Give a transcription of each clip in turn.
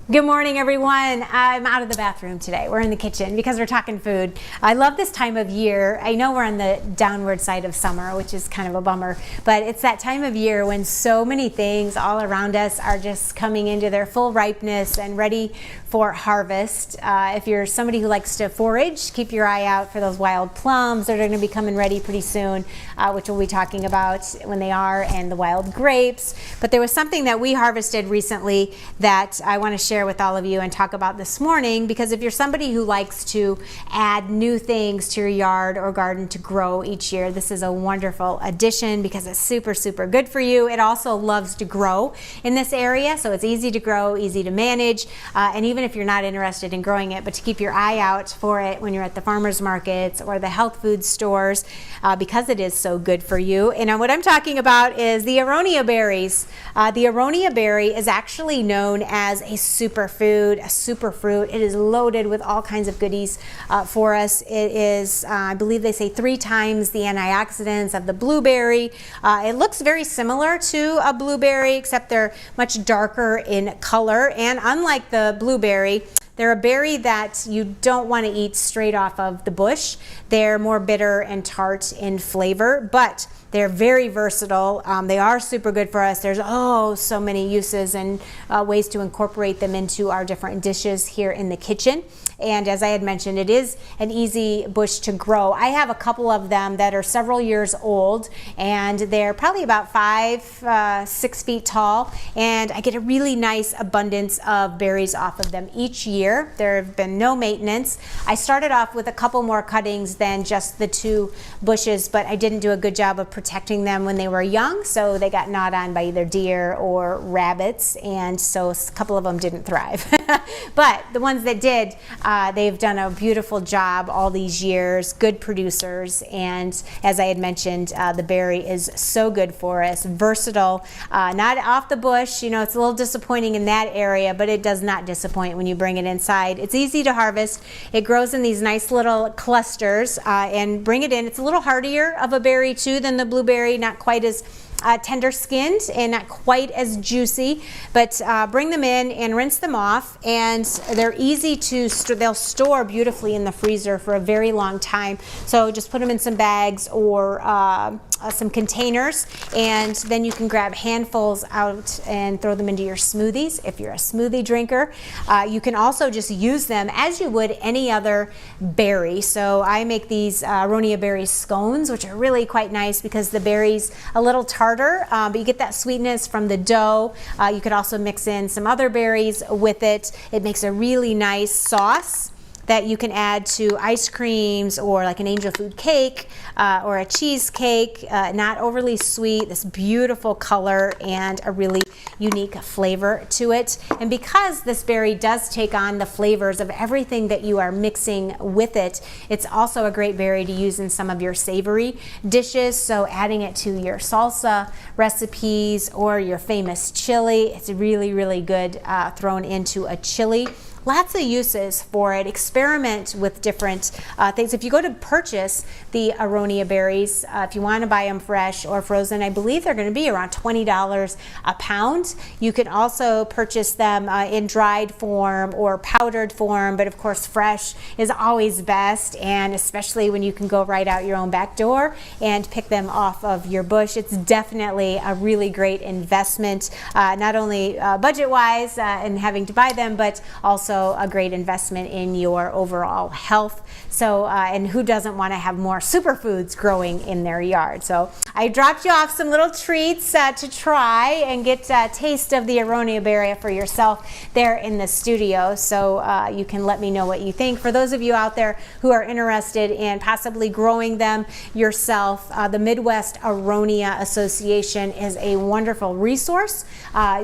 Good morning, everyone. I'm out of the bathroom today. We're in the kitchen because we're talking food. I love this time of year. I know we're on the downward side of summer, which is kind of a bummer, but it's that time of year when so many things all around us are just coming into their full ripeness and ready for harvest. If you're somebody who likes to forage, keep your eye out for those wild plums that are going to be coming ready pretty soon, which we'll be talking about when they are, and the wild grapes. But there was something that we harvested recently that I want to share with all of you and talk about this morning, because if you're somebody who likes to add new things to your yard or garden to grow each year, this is a wonderful addition because it's super good for you. It also loves to grow in this area, so it's easy to grow, easy to manage, and even if you're not interested in growing it, but to keep your eye out for it when you're at the farmers markets or the health food stores, because it is so good for you. And what I'm talking about is the Aronia berries. The Aronia berry is actually known as a superfood, a superfruit. It is loaded with all kinds of goodies for us. It is, I believe they say, 3 times the antioxidants of the blueberry. It looks very similar to a blueberry, except they're much darker in color. And unlike the blueberry, they're a berry that you don't want to eat straight off of the bush. They're more bitter and tart in flavor, but they're very versatile. They are super good for us. There's so many uses and ways to incorporate them into our different dishes here in the kitchen. And as I had mentioned, it is an easy bush to grow. I have a couple of them that are several years old, and they're probably about 5-6 feet tall, and I get a really nice abundance of berries off of them each year. There have been no maintenance. I started off with a couple more cuttings than just the 2 bushes, but I didn't do a good job of protecting them when they were young, so they got gnawed on by either deer or rabbits, and so a couple of them didn't thrive. But the ones that did, they've done a beautiful job all these years, good producers, and as I had mentioned, the berry is so good for us, versatile, not off the bush. You know, it's a little disappointing in that area, but it does not disappoint when you bring it inside. It's easy to harvest. It grows in these nice little clusters, and bring it in. It's a little hardier of a berry too than the blueberry, not quite as tender skinned and not quite as juicy, but bring them in and rinse them off, and they're easy to they'll store beautifully in the freezer for a very long time. So just put them in some bags or some containers, and then you can grab handfuls out and throw them into your smoothies if you're a smoothie drinker. You can also just use them as you would any other berry. So I make these Aronia berry scones, which are really quite nice because the berry's a little tartar, but you get that sweetness from the dough. You could also mix in some other berries with it. It makes a really nice sauce that you can add to ice creams or like an angel food cake or a cheesecake. Not overly sweet, this beautiful color and a really unique flavor to it. And because this berry does take on the flavors of everything that you are mixing with it, it's also a great berry to use in some of your savory dishes. So adding it to your salsa recipes or your famous chili, it's really good thrown into a chili. Lots of uses for it. Experiment with different things. If you go to purchase the Aronia berries, if you want to buy them fresh or frozen, I believe they're going to be around $20 a pound. You can also purchase them in dried form or powdered form, but of course fresh is always best, and especially when you can go right out your own back door and pick them off of your bush. It's definitely a really great investment, not only budget-wise and having to buy them, but also a great investment in your overall health. So, and who doesn't want to have more superfoods growing in their yard? So I dropped you off some little treats to try and get a taste of the Aronia berry for yourself there in the studio. So you can let me know what you think. For those of you out there who are interested in possibly growing them yourself, the Midwest Aronia Association is a wonderful resource.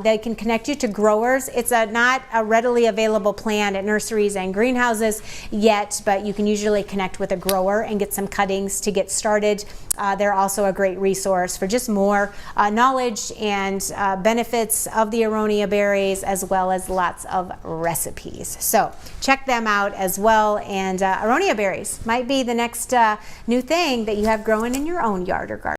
They can connect you to growers. It's not a readily available plant at nurseries and greenhouses yet, but you can usually connect with a grower and get some cuttings to get started. They're also a great resource for just more knowledge and benefits of the Aronia berries, as well as lots of recipes. So check them out as well. And Aronia berries might be the next new thing that you have growing in your own yard or garden.